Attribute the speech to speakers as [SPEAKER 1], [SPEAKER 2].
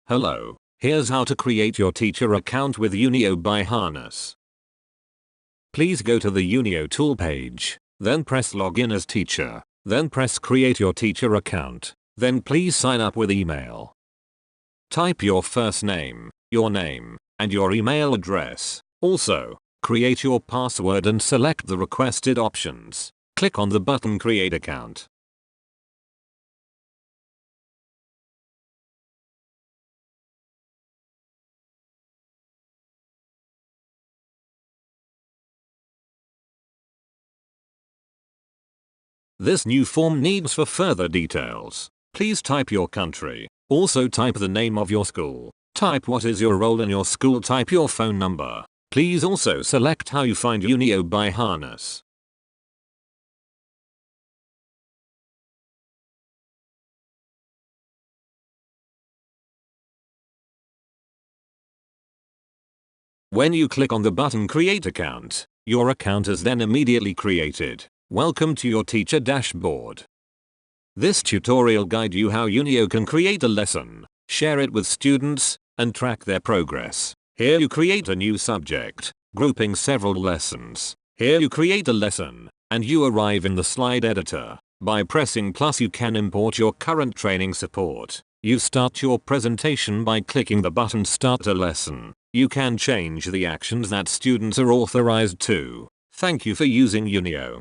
[SPEAKER 1] Hello, here's how to create your teacher account with Unio by Harness. Please go to the Unio tool page, then press login as teacher, then press create your teacher account, then please sign up with email. Type your first name, your name, and your email address. Also, create your password and select the requested options. Click on the button Create Account. This new form needs for further details. Please type your country. Also type the name of your school. Type what is your role in your school. Type your phone number. Please also select how you find Unio by Harness. When you click on the button Create Account, your account is then immediately created. Welcome to your teacher dashboard. This tutorial guide you how Unio can create a lesson, share it with students, and track their progress. Here you create a new subject, grouping several lessons. Here you create a lesson, and you arrive in the slide editor. By pressing plus you can import your current training support. You start your presentation by clicking the button Start a Lesson. You can change the actions that students are authorized to. Thank you for using Unio.